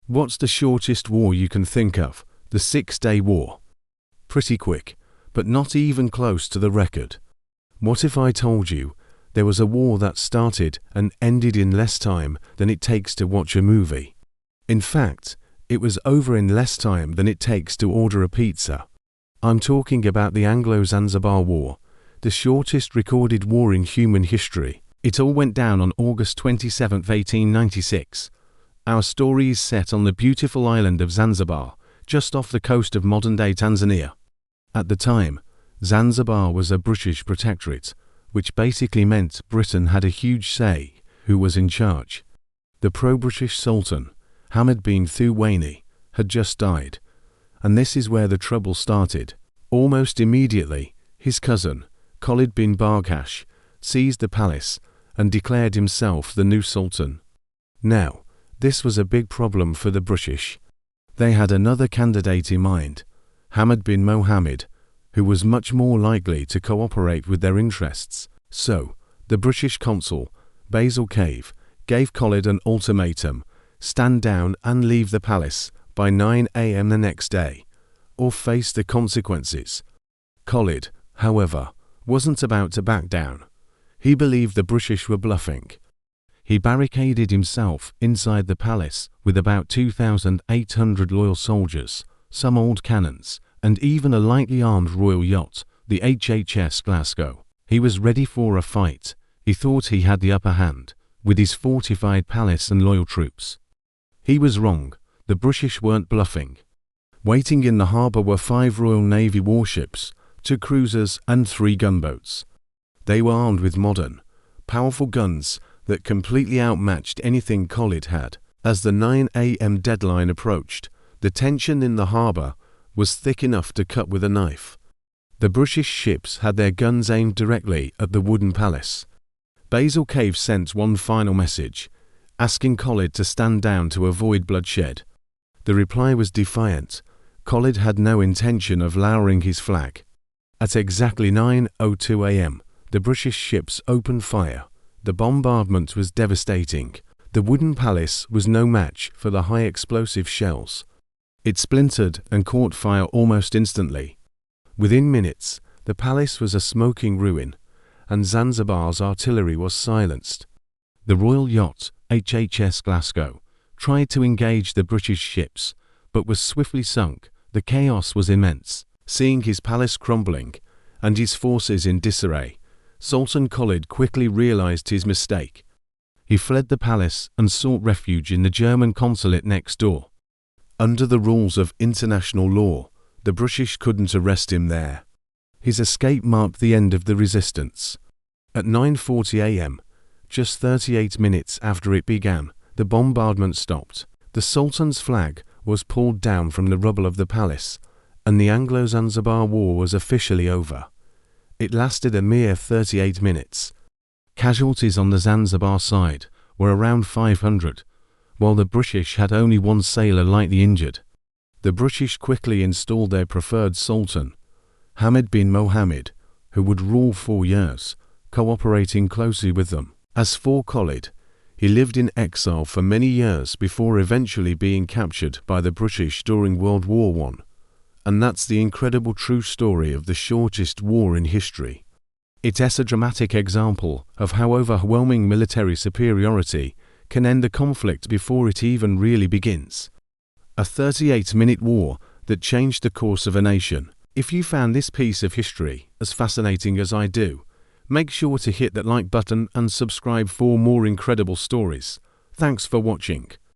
What's the shortest war you can think of? The 6-Day War. Pretty quick, but not even close to the record. What if I told you there was a war that started and ended in less time than it takes to watch a movie? In fact, it was over in less time than it takes to order a pizza. I'm talking about the Anglo-Zanzibar War, the shortest recorded war in human history. It all went down on August 27, 1896. Our story is set on the beautiful island of Zanzibar, just off the coast of modern-day Tanzania. At the time, Zanzibar was a British protectorate, which basically meant Britain had a huge say who was in charge. The pro-British Sultan, Hamad bin Thuwaini, had just died, and this is where the trouble started. Almost immediately, his cousin, Khalid bin Barghash, seized the palace and declared himself the new sultan. Now, this was a big problem for the British. They had another candidate in mind, Hamad bin Mohammed, who was much more likely to cooperate with their interests. So, the British consul, Basil Cave, gave Khalid an ultimatum: stand down and leave the palace by 9 a.m. the next day, or face the consequences. Khalid, however, wasn't about to back down. He believed the British were bluffing. He barricaded himself inside the palace with about 2,800 loyal soldiers, some old cannons, and even a lightly armed royal yacht, the HHS Glasgow. He was ready for a fight. He thought he had the upper hand, with his fortified palace and loyal troops. He was wrong. The British weren't bluffing. Waiting in the harbour were 5 Royal Navy warships, 2 cruisers and 3 gunboats. They were armed with modern, powerful guns that completely outmatched anything Khalid had. As the 9 a.m. deadline approached, the tension in the harbour was thick enough to cut with a knife. The British ships had their guns aimed directly at the wooden palace. Basil Cave sent one final message, asking Khalid to stand down to avoid bloodshed. The reply was defiant. Khalid had no intention of lowering his flag. At exactly 9:02 a.m., the British ships opened fire. The bombardment was devastating. The wooden palace was no match for the high explosive shells. It splintered and caught fire almost instantly. Within minutes, the palace was a smoking ruin, and Zanzibar's artillery was silenced. The royal yacht, HHS Glasgow, tried to engage the British ships, but was swiftly sunk. The chaos was immense. Seeing his palace crumbling and his forces in disarray, Sultan Khalid quickly realized his mistake. He fled the palace and sought refuge in the German consulate next door. Under the rules of international law, the British couldn't arrest him there. His escape marked the end of the resistance. At 9:40 a.m., just 38 minutes after it began, the bombardment stopped. The Sultan's flag was pulled down from the rubble of the palace, and the Anglo-Zanzibar War was officially over. It lasted a mere 38 minutes. Casualties on the Zanzibar side were around 500, while the British had only 1 sailor lightly injured. The British quickly installed their preferred sultan, Hamad bin Mohammed, who would rule 4 years, cooperating closely with them. As for Khalid, he lived in exile for many years before eventually being captured by the British during World War I. And that's the incredible true story of the shortest war in history. It's a dramatic example of how overwhelming military superiority can end a conflict before it even really begins. A 38-minute war that changed the course of a nation. If you found this piece of history as fascinating as I do, make sure to hit that like button and subscribe for more incredible stories. Thanks for watching.